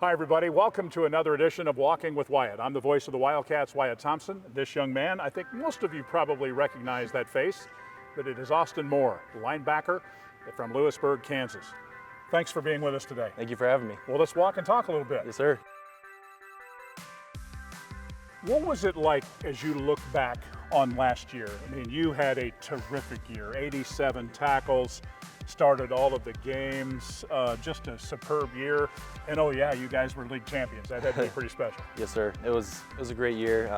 Hi, everybody. Welcome to another edition of Walking with Wyatt. I'm the voice of the Wildcats, Wyatt Thompson. This young man, I think most of you probably recognize that face, but it is Austin Moore, linebacker from Lewisburg, Kansas. Thanks for being with us today. Thank you for having me. Well, let's walk and talk a little bit. Yes, sir. What was it like as you look back on last year? I mean, you had a terrific year, 87 tackles, started all of the games, just a superb year. And oh yeah, you guys were league champions. That had to be pretty special. Yes, sir. It was a great year.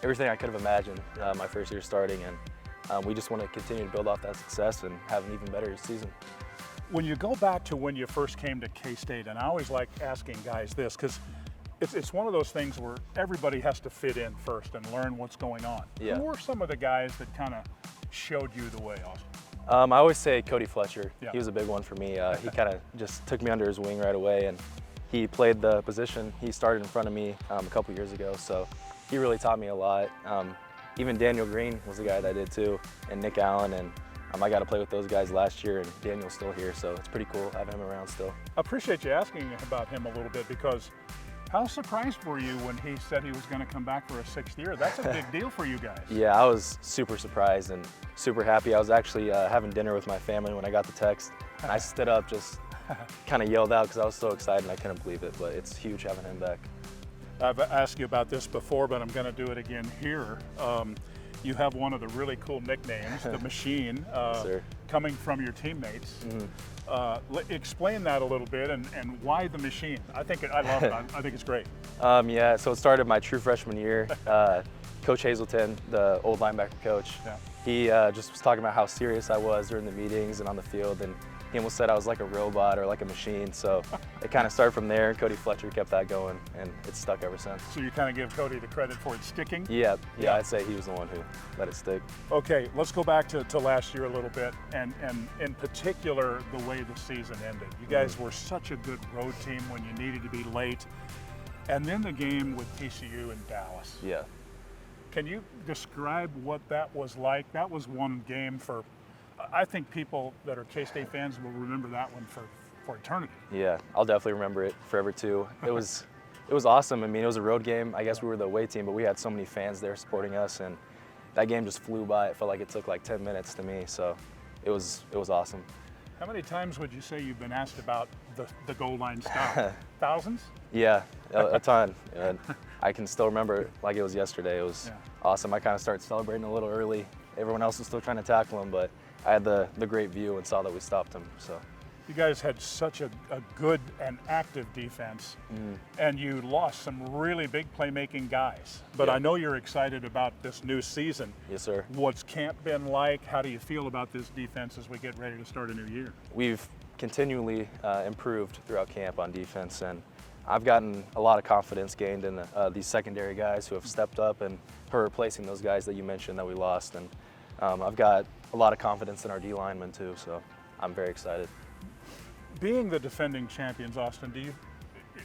Everything I could have imagined my first year starting, and we just want to continue to build off that success and have an even better season. When you go back to when you first came to K-State, and I always like asking guys this, because it's one of those things where everybody has to fit in first and learn what's going on. Yeah. Who were some of the guys that kind of showed you the way, Austin? I always say Cody Fletcher. Yeah. He was a big one for me. He kind of just took me under his wing right away, and he played the position. He started in front of me a couple years ago, so he really taught me a lot. Even Daniel Green was the guy that did too, and Nick Allen, and I got to play with those guys last year, and Daniel's still here, so it's pretty cool having him around still. I appreciate you asking about him a little bit, because how surprised were you when he said he was going to come back for a sixth year? That's a big deal for you guys. Yeah, I was super surprised and super happy. I was actually having dinner with my family when I got the text, and I stood up, just kind of yelled out because I was so excited and I couldn't believe it, but it's huge having him back. I've asked you about this before, but I'm going to do it again here. You have one of the really cool nicknames, the Machine, coming from your teammates. Mm-hmm. Explain that a little bit, and why the Machine? I love it. I think it's great. Yeah, so it started my true freshman year. Coach Hazelton, the old linebacker coach, he just was talking about how serious I was during the meetings and on the field, and he almost said I was like a robot or like a machine. So it kind of started from there. Cody Fletcher kept that going, and it's stuck ever since. So you kind of give Cody the credit for it sticking? Yeah, I'd say he was the one who let it stick. Okay, let's go back to last year a little bit, and in particular, the way the season ended. You guys were such a good road team when you needed to be late. And then the game with TCU in Dallas. Yeah. Can you describe what that was like? That was one game for, I think people that are K-State fans will remember that one for eternity. Yeah, I'll definitely remember it forever too. It was awesome. I mean, it was a road game. I guess we were the away team, but we had so many fans there supporting us, and that game just flew by. It felt like it took like 10 minutes to me, so it was awesome. How many times would you say you've been asked about the goal line stop? Thousands? Yeah, a ton. And I can still remember it like it was yesterday. It was awesome. I kind of started celebrating a little early. Everyone else was still trying to tackle him, but I had the great view and saw that we stopped him. So you guys had such a good and active defense, and you lost some really big playmaking guys. But I know you're excited about this new season. Yes, sir. What's camp been like? How do you feel about this defense as we get ready to start a new year? We've continually improved throughout camp on defense, and I've gotten a lot of confidence gained in these secondary guys who have stepped up and are replacing those guys that you mentioned that we lost. And I've got a lot of confidence in our D linemen too, so I'm very excited. Being the defending champions, Austin,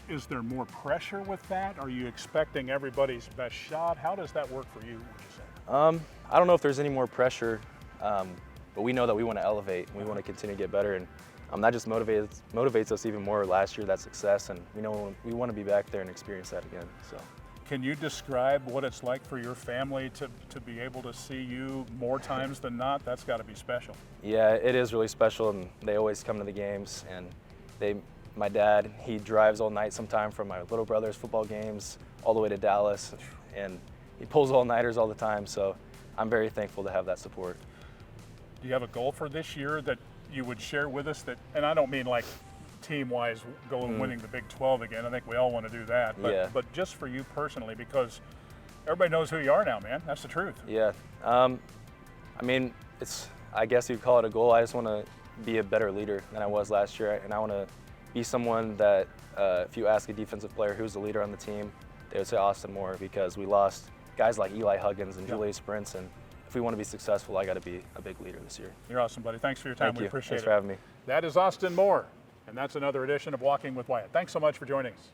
is there more pressure with that? Are you expecting everybody's best shot? How does that work for you, would you say? I don't know if there's any more pressure, but we know that we want to elevate. We want to continue to get better, and that just motivates us even more. Last year, that success, and we want to be back there and experience that again. So. Can you describe what it's like for your family to be able to see you more times than not? That's got to be special. Yeah, it is really special, and they always come to the games. And my dad, he drives all night sometime from my little brother's football games all the way to Dallas, and he pulls all-nighters all the time. So I'm very thankful to have that support. Do you have a goal for this year that you would share with us? And I don't mean like team-wise going winning the Big 12 again. I think we all want to do that. But just for you personally, because everybody knows who you are now, man. That's the truth. Yeah. I mean, I guess you'd call it a goal. I just want to be a better leader than I was last year, and I want to be someone that if you ask a defensive player who's the leader on the team, they would say Austin Moore, because we lost guys like Eli Huggins and Julius Prince, and if we want to be successful, I got to be a big leader this year. You're awesome, buddy. Thanks for your time. Thank you. We appreciate Thanks it. for having me. That is Austin Moore. And that's another edition of Walking with Wyatt. Thanks so much for joining us.